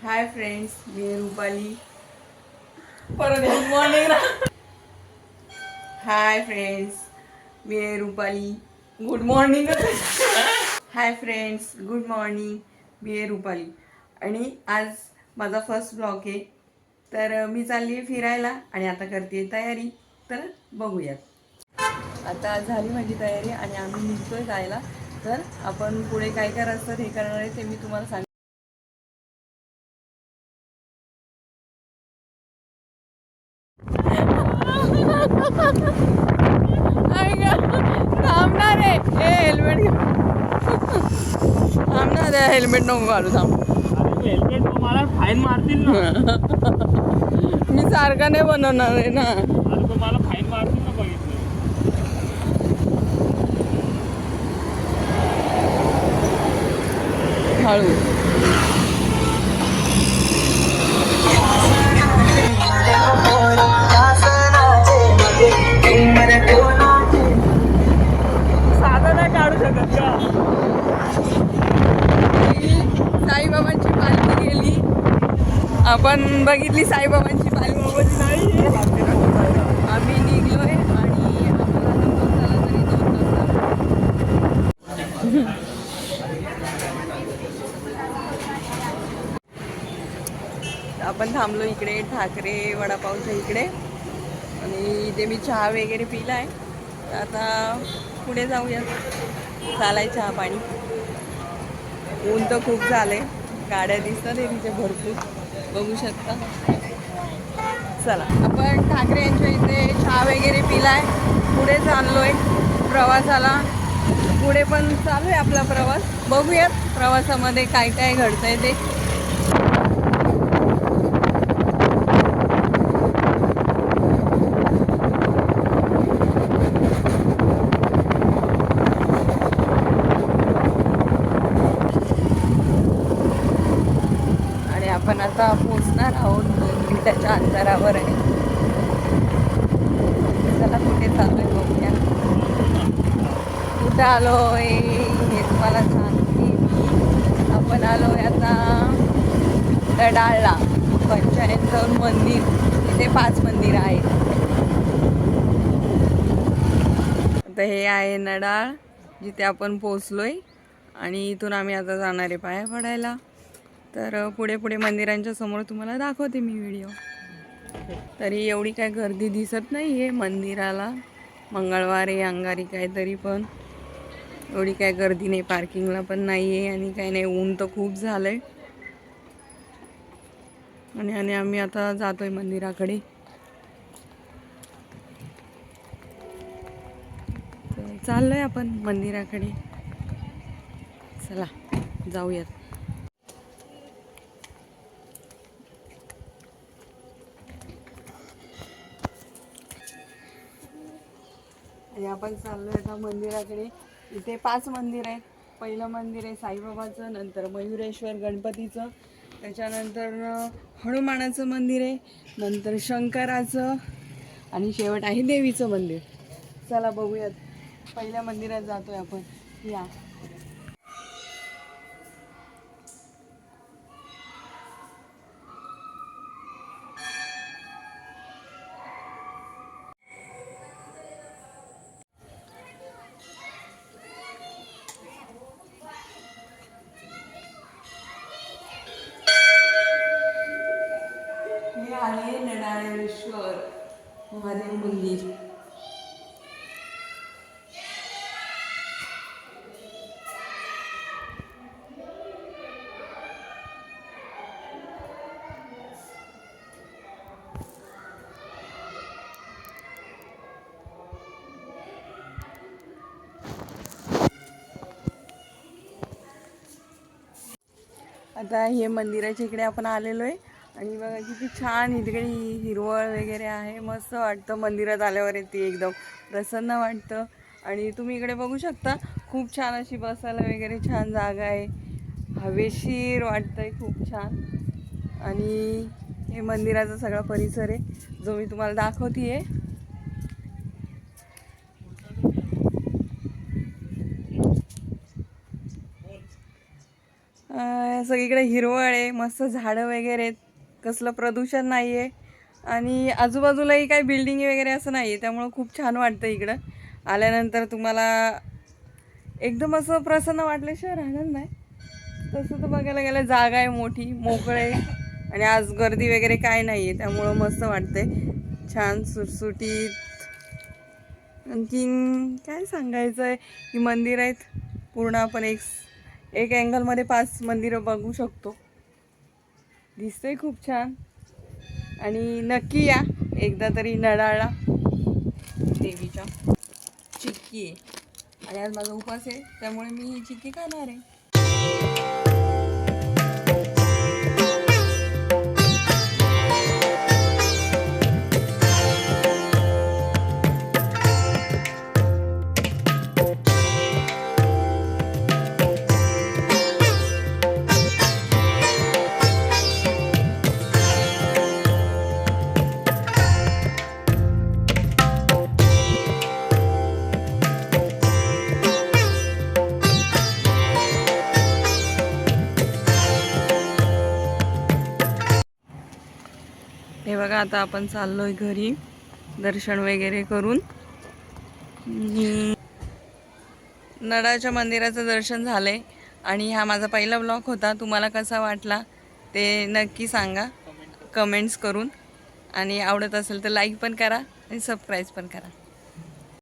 हाय friends, मी रुपाली. परत good morning. Hi friends, मी Rupali. Good morning. Hi friends, good morning. मी रुपाली आणि आज माझा फर्स्ट ब्लॉग आहे. तर मी चालली आहे फिरायला आणि आता करते तयारी. तर बघूयात. आता झाली माझी तयारी आणि आम्ही निघतोय जायला. तर आपण पुढे काय काय रस्त्यात हे करणार आहे ते मी तुम्हाला सांग. थांबणार आहे. हेल्मेट थांबणार आहे. हेल्मेट नको घालू. थांब. हेल्मेट मला फाईन मारतील ना. मी सारखा नाही बनवणार आहे ना. अरे पण मला फाईन मारतील ना. बघितलं हळू. साधं नाही काढू शकत का. साईबाबांची पालखी गेली. आपण बघितली साईबाबांची पालखी नाही. आम्ही निघलोय आणि आम्हाला झाला तरी 2 तास. आपण थांबलो इकडे ठाकरे वडापावच्या इकडे आणि इथे मी चहा वगैरे पिला आहे. आता पुढे जाऊया. चालाय चहा पाणी. ऊन तर खूप झालंय. गाड्या दिसतात आहे तिथे भरपूर, बघू शकता. चला आपण ठाकरे यांच्या इथे चहा वगैरे पिलाय. पुढे चाललोय प्रवासाला. पुढे पण चालू आहे आपला प्रवास. बघूयात प्रवासामध्ये काय काय घडतंय ते. आपण आता पोचणार आहोत. 2 मिनिटाच्या अंतरावर आहे. चला कुठे चाललोय बघूया. कुठं आलोय हे तुम्हाला सांगते. आपण आलोय आता नडाळला. पंचायत मंदिर. इथे 5 मंदिर आहेत. आता हे आहे नडाळ, जिथे आपण पोचलोय आणि इथून आम्ही आता जाणार आहे पाया पडायला. तर पुढे पुढे मंदिरांच्या समोर तुम्हाला दाखवते मी व्हिडिओ. तरी एवढी काय गर्दी दिसत नाही आहे मंदिराला. मंगळवार आहे, अंगारी काय, तरी पण एवढी काय गर्दी नाही. पार्किंगला पण नाही आहे आणि काही नाही. ऊन तर खूप झालं आहे. आणि आम्ही आता जातोय मंदिराकडे. तर चाललोय आपण मंदिराकडे. चला जाऊयात. आणि आपण चाललोय आता मंदिराकडे. इथे 5 मंदिर आहेत. पहिलं मंदिर आहे साईबाबाचं, नंतर मयुरेश्वर गणपतीचं, त्याच्यानंतर हनुमानाचं मंदिर आहे, नंतर शंकराचं आणि शेवट आहे देवीचं मंदिर. चला बघूयात. पहिल्या मंदिरात जातोय आपण. या. हे आहे नडाळेश्वर महादेव मंदिर. आता हे मंदिराच्या इकडे आपण आलेलो आहे आणि बघा किती छान इकडे हिरवळ वगैरे आहे. मस्त वाटतं मंदिरात आल्यावर. येते एकदम प्रसन्न वाटतं. आणि तुम्ही इकडे बघू शकता, खूप छान अशी बसायला वगैरे छान जागा आहे. हवेशीर वाटतंय, खूप छान. आणि हे मंदिराचा सगळा परिसर आहे जो मी तुम्हाला दाखवते आहे. सगळीकडे हिरवळ आहे, मस्त झाडं वगैरे आहेत, कसलं प्रदूषण नाही आहे आणि आजूबाजूलाही काही बिल्डिंग वगैरे असं नाही आहे. त्यामुळं खूप छान वाटतं इकडं आल्यानंतर. तुम्हाला एकदम असं प्रसन्न वाटल्याशिवाय राहणार नाही. तसं तर बघायला गेलं जागा आहे मोठी, मोकळं आहे आणि आज गर्दी वगैरे काय नाही आहे, त्यामुळं मस्त वाटतंय, छान सुटसुटीत. आणखीन काय सांगायचं आहे की मंदिर आहेत पूर्ण. आपण एक अँगलमध्ये 5 मंदिरं बघू शकतो. दिसतंय खूप छान. आणि नक्की या एकदा तरी नडाळला. देवीच्या चिक्की आहे आणि आज माझा उपवास आहे, त्यामुळे मी ही चिक्की खाणार आहे. हे बघा, आता आपण चाललोय घरी दर्शन वगैरे करून. नडाच्या मंदिराचं दर्शन झालंय आणि हा माझा पहिला ब्लॉग होता. तुम्हाला कसा वाटला ते नक्की सांगा कमेंट्स करून. आणि आवडत असेल तर लाईक पण करा आणि सबस्क्राईब पण करा.